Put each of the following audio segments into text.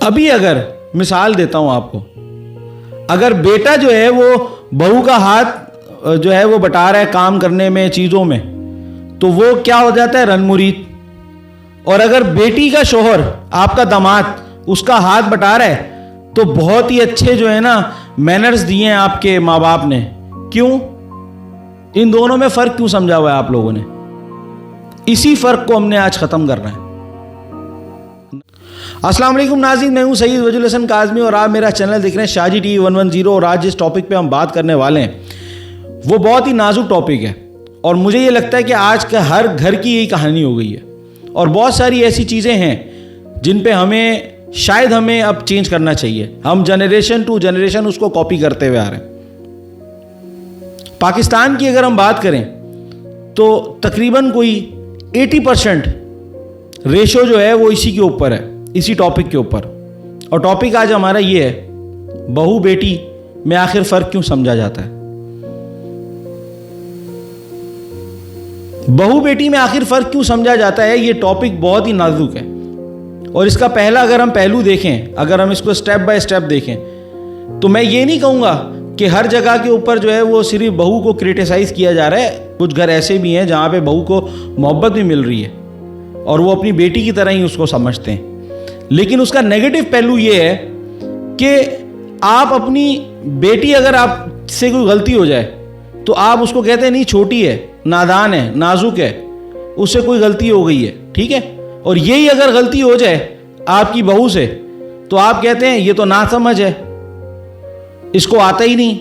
ابھی اگر مثال دیتا ہوں آپ کو, اگر بیٹا جو ہے وہ بہو کا ہاتھ جو ہے وہ بٹا رہا ہے کام کرنے میں, چیزوں میں, تو وہ کیا ہو جاتا ہے, رن مرید. اور اگر بیٹی کا شوہر, آپ کا داماد, اس کا ہاتھ بٹا رہا ہے تو بہت ہی اچھے جو ہے نا مینرز دیے ہیں آپ کے ماں باپ نے. کیوں؟ ان دونوں میں فرق کیوں سمجھا ہوا ہے آپ لوگوں نے؟ اسی فرق کو ہم نے آج ختم کرنا ہے. السلام علیکم ناظرین, میں ہوں سید وجیہ الحسن کاظمی اور آپ میرا چینل دیکھ رہے ہیں شاہ جی ٹی وی 110. اور آج جس ٹاپک پہ ہم بات کرنے والے ہیں وہ بہت ہی نازک ٹاپک ہے, اور مجھے یہ لگتا ہے کہ آج کا ہر گھر کی یہی کہانی ہو گئی ہے. اور بہت ساری ایسی چیزیں ہیں جن پہ شاید ہمیں اب چینج کرنا چاہیے. ہم جنریشن ٹو جنریشن اس کو کاپی کرتے ہوئے آ رہے ہیں. پاکستان کی اگر ہم بات کریں تو تقریباً کوئی 80% ریشو جو ہے وہ اسی کے اوپر ہے, اسی ٹاپک کے اوپر. اور ٹاپک آج ہمارا یہ ہے, بہو بیٹی میں آخر فرق کیوں سمجھا جاتا ہے. بہو بیٹی میں آخر فرق کیوں سمجھا جاتا ہے, یہ ٹاپک بہت ہی نازک ہے. اور اس کا پہلا اگر ہم پہلو دیکھیں, اگر ہم اس کو سٹیپ بائی سٹیپ دیکھیں, تو میں یہ نہیں کہوں گا کہ ہر جگہ کے اوپر جو ہے وہ صرف بہو کو کرٹیسائز کیا جا رہا ہے. کچھ گھر ایسے بھی ہیں جہاں پہ بہو کو محبت بھی مل رہی ہے اور وہ اپنی بیٹی کی طرح ہی اس کو سمجھتے ہیں. لیکن اس کا نیگیٹو پہلو یہ ہے کہ آپ اپنی بیٹی, اگر آپ سے کوئی غلطی ہو جائے تو آپ اس کو کہتے ہیں نہیں چھوٹی ہے, نادان ہے, نازک ہے, اس سے کوئی غلطی ہو گئی ہے, ٹھیک ہے. اور یہی اگر غلطی ہو جائے آپ کی بہو سے تو آپ کہتے ہیں یہ تو ناسمجھ ہے, اس کو آتا ہی نہیں.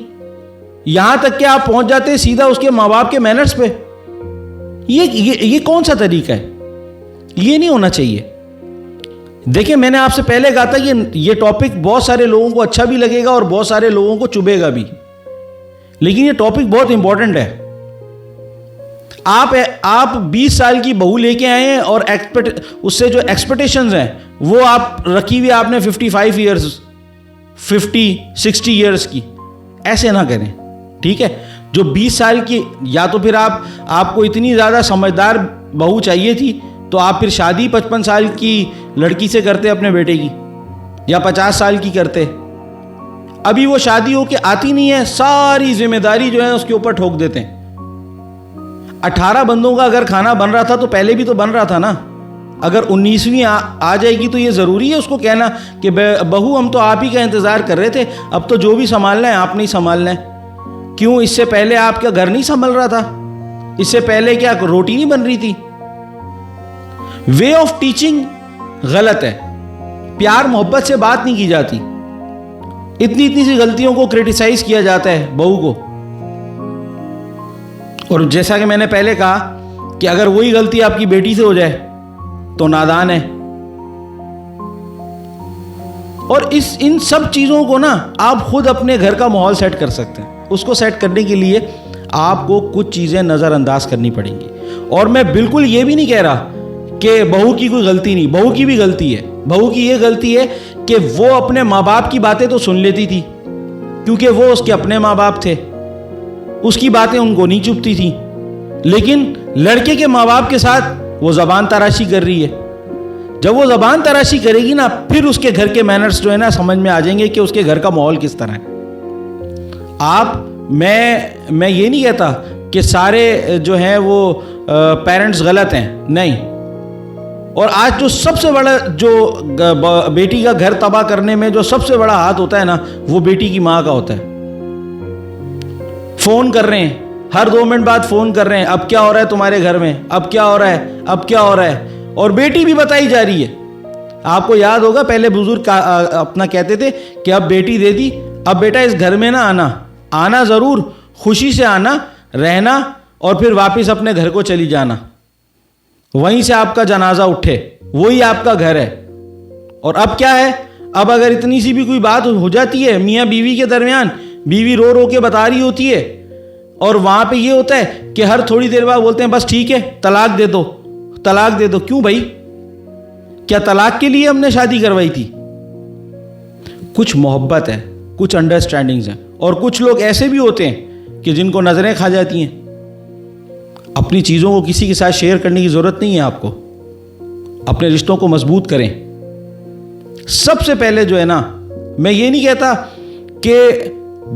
یہاں تک کہ آپ پہنچ جاتے ہیں سیدھا اس کے ماں باپ کے مینرز پہ. یہ کون سا طریقہ ہے؟ یہ نہیں ہونا چاہیے. دیکھیں, میں نے آپ سے پہلے کہا تھا کہ یہ ٹاپک بہت سارے لوگوں کو اچھا بھی لگے گا اور بہت سارے لوگوں کو چبھے گا بھی, لیکن یہ ٹاپک بہت امپورٹنٹ ہے. آپ 20 سال کی بہو لے کے آئے ہیں اور اس سے جو ایکسپیکٹیشنز ہیں وہ آپ رکھی ہوئی آپ نے 55 ایئرز 60 ایئرز کی. ایسے نہ کریں, ٹھیک ہے. جو 20 سال کی, یا تو پھر آپ کو اتنی زیادہ سمجھدار بہو چاہیے تھی تو آپ پھر شادی 55 سال کی لڑکی سے کرتے اپنے بیٹے کی, یا 50 سال کی کرتے. ابھی وہ شادی ہو کے آتی نہیں ہے, ساری ذمہ داری جو ہے اس کے اوپر ٹھوک دیتے ہیں. 18 بندوں کا اگر کھانا بن رہا تھا تو پہلے بھی تو بن رہا تھا نا. اگر 19ویں آ جائے گی تو یہ ضروری ہے اس کو کہنا کہ بہو ہم تو آپ ہی کا انتظار کر رہے تھے, اب تو جو بھی سنبھالنا ہے آپ نہیں سنبھالنا ہے. کیوں؟ اس سے پہلے آپ کا گھر نہیں سنبھل رہا تھا؟ اس سے پہلے کیا روٹی نہیں بن رہی تھی؟ وے آف ٹیچنگ غلط ہے. پیار محبت سے بات نہیں کی جاتی. اتنی سی غلطیوں کو کرٹیسائز کیا جاتا ہے بہو کو. اور جیسا کہ میں نے پہلے کہا کہ اگر وہی غلطی آپ کی بیٹی سے ہو جائے تو نادان ہے. اور ان سب چیزوں کو نا آپ خود اپنے گھر کا ماحول سیٹ کر سکتے ہیں. اس کو سیٹ کرنے کے لیے آپ کو کچھ چیزیں نظر انداز کرنی پڑیں گی. اور میں بالکل یہ بھی نہیں کہہ رہا کہ بہو کی کوئی غلطی نہیں, بہو کی بھی غلطی ہے. بہو کی یہ غلطی ہے کہ وہ اپنے ماں باپ کی باتیں تو سن لیتی تھی کیونکہ وہ اس کے اپنے ماں باپ تھے, اس کی باتیں ان کو نہیں چبھتی تھی. لیکن لڑکے کے ماں باپ کے ساتھ وہ زبان تراشی کر رہی ہے. جب وہ زبان تراشی کرے گی نا, پھر اس کے گھر کے مینرز جو ہے نا سمجھ میں آ جائیں گے کہ اس کے گھر کا ماحول کس طرح ہے. میں یہ نہیں کہتا کہ سارے جو ہیں وہ پیرنٹس غلط ہیں, نہیں. اور آج جو سب سے بڑا جو بیٹی کا گھر تباہ کرنے میں جو سب سے بڑا ہاتھ ہوتا ہے نا, وہ بیٹی کی ماں کا ہوتا ہے. فون کر رہے ہیں, ہر 2 منٹ بعد فون کر رہے ہیں, اب کیا ہو رہا ہے تمہارے گھر میں, اب کیا ہو رہا ہے, اب کیا ہو رہا ہے. اور بیٹی بھی بتائی جا رہی ہے. آپ کو یاد ہوگا پہلے بزرگ اپنا کہتے تھے کہ اب بیٹی دے دی, اب بیٹا اس گھر میں نہ آنا ضرور, خوشی سے آنا, رہنا, اور پھر واپس اپنے گھر کو چلی جانا. وہیں سے آپ کا جنازہ اٹھے, وہی آپ کا گھر ہے. اور اب کیا ہے, اب اگر اتنی سی بھی کوئی بات ہو جاتی ہے میاں بیوی کے درمیان, بیوی رو کے بتا رہی ہوتی ہے, اور وہاں پہ یہ ہوتا ہے کہ ہر تھوڑی دیر بعد بولتے ہیں بس ٹھیک ہے طلاق دے دو, طلاق دے دو. کیوں بھائی؟ کیا طلاق کے لیے ہم نے شادی کروائی تھی؟ کچھ محبت ہے, کچھ انڈرسٹینڈنگز ہیں. اور کچھ لوگ ایسے بھی ہوتے ہیں کہ جن کو نظریں کھا جاتی ہیں. اپنی چیزوں کو کسی کے ساتھ شیئر کرنے کی ضرورت نہیں ہے. آپ کو اپنے رشتوں کو مضبوط کریں, سب سے پہلے جو ہے نا، میں یہ نہیں کہتا کہ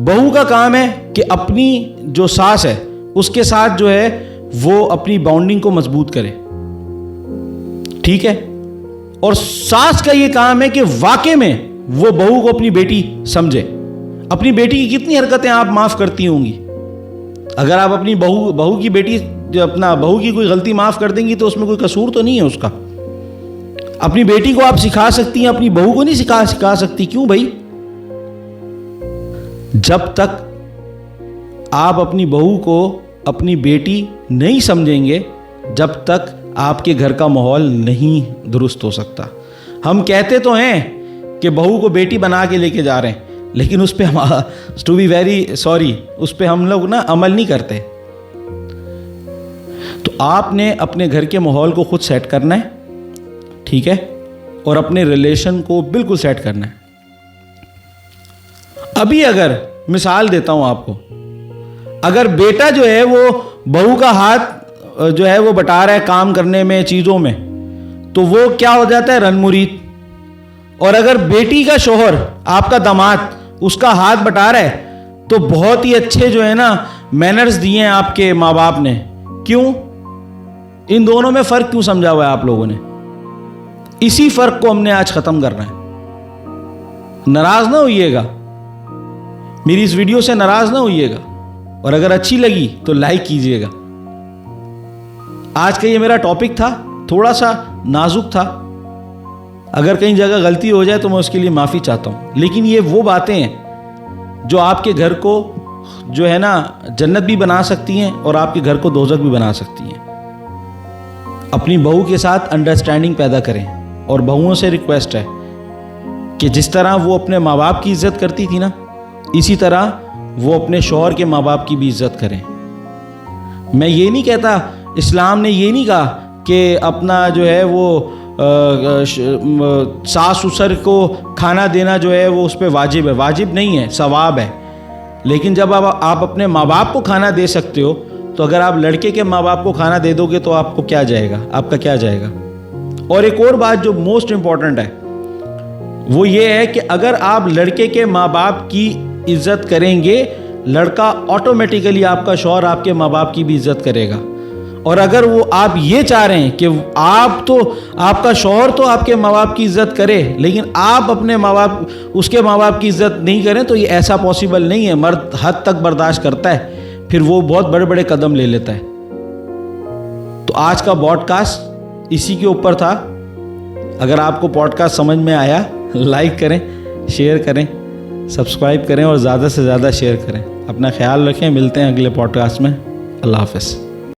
بہو کا کام ہے کہ اپنی جو ساس ہے اس کے ساتھ جو ہے وہ اپنی باؤنڈنگ کو مضبوط کرے، ٹھیک ہے، اور ساس کا یہ کام ہے کہ واقع میں وہ بہو کو اپنی بیٹی سمجھے. اپنی بیٹی کی کتنی حرکتیں آپ معاف کرتی ہوں گی؟ اگر آپ اپنی بہو کی بیٹی اپنا بہو کی کوئی غلطی معاف کر دیں گی تو اس میں کوئی قصور تو نہیں ہے اس کا. اپنی بیٹی کو آپ سکھا سکتی ہیں، اپنی بہو کو نہیں سکھا سکتی. کیوں بھائی؟ جب تک آپ اپنی بہو کو اپنی بیٹی نہیں سمجھیں گے، جب تک آپ کے گھر کا ماحول نہیں درست ہو سکتا. ہم کہتے تو ہیں کہ بہو کو بیٹی بنا کے لے کے جا رہے ہیں، لیکن اس پہ ٹو بی ویری سوری اس پہ ہم لوگ نا عمل نہیں کرتے. تو آپ نے اپنے گھر کے ماحول کو خود سیٹ کرنا ہے، ٹھیک ہے، اور اپنے ریلیشن کو بالکل سیٹ کرنا ہے. ابھی اگر مثال دیتا ہوں آپ کو، اگر بیٹا جو ہے وہ بہو کا ہاتھ جو ہے وہ بٹا رہا ہے کام کرنے میں، چیزوں میں، تو وہ کیا ہو جاتا ہے؟ رن مرید. اور اگر بیٹی کا شوہر، آپ کا داماد، اس کا ہاتھ بٹا رہا ہے تو بہت ہی اچھے جو ہے نا مینرز دیے ہیں آپ کے ماں باپ نے. کیوں؟ ان دونوں میں فرق کیوں سمجھا ہوا ہے آپ لوگوں نے؟ اسی فرق کو ہم نے آج ختم کرنا ہے. ناراض نہ ہوئیے گا، میری اس ویڈیو سے ناراض نہ ہوئیے گا، اور اگر اچھی لگی تو لائک کیجئے گا. آج کا یہ میرا ٹاپک تھا، تھوڑا سا نازک تھا، اگر کہیں جگہ غلطی ہو جائے تو میں اس کے لیے معافی چاہتا ہوں. لیکن یہ وہ باتیں ہیں جو آپ کے گھر کو جو ہے نا جنت بھی بنا سکتی ہیں اور آپ کے گھر کو دوزخ بھی بنا سکتی ہیں. اپنی بہو کے ساتھ انڈرسٹینڈنگ پیدا کریں، اور بہوؤں سے ریکویسٹ ہے کہ جس طرح وہ اپنے ماں باپ کی عزت کرتی تھی نا، اسی طرح وہ اپنے شوہر کے ماں باپ کی بھی عزت کریں. میں یہ نہیں کہتا، اسلام نے یہ نہیں کہا کہ اپنا جو ہے وہ ساس سسر کو کھانا دینا جو ہے وہ اس پہ واجب ہے. واجب نہیں ہے، ثواب ہے. لیکن جب آپ اپنے ماں باپ کو کھانا دے سکتے ہو تو اگر آپ لڑکے کے ماں باپ کو کھانا دے دو گے تو آپ کو کیا جائے گا؟ آپ کا کیا جائے گا؟ اور ایک اور بات جو موسٹ امپورٹنٹ ہے وہ یہ ہے کہ اگر آپ لڑکے کے ماں باپ کی عزت کریں گے، لڑکا آٹومیٹیکلی آپ کا شوہر آپ کے ماں باپ کی بھی عزت کرے گا. اور اگر وہ آپ یہ چاہ رہے ہیں کہ آپ کا شوہر تو آپ کے ماں باپ کی عزت کرے لیکن آپ اپنے ماں باپ اس کے ماں باپ کی عزت نہیں کریں، تو یہ ایسا پاسبل نہیں ہے. مرد حد تک برداشت کرتا ہے، پھر وہ بہت بڑے بڑے قدم لے لیتا ہے. تو آج کا پوڈ کاسٹ اسی کے اوپر تھا. اگر آپ کو پوڈ کاسٹ سمجھ میں آیا، لائک کریں، شیئر کریں، سبسکرائب کریں اور زیادہ سے زیادہ شیئر کریں. اپنا خیال رکھیں، ملتے ہیں اگلے پوڈ کاسٹ میں. اللہ حافظ.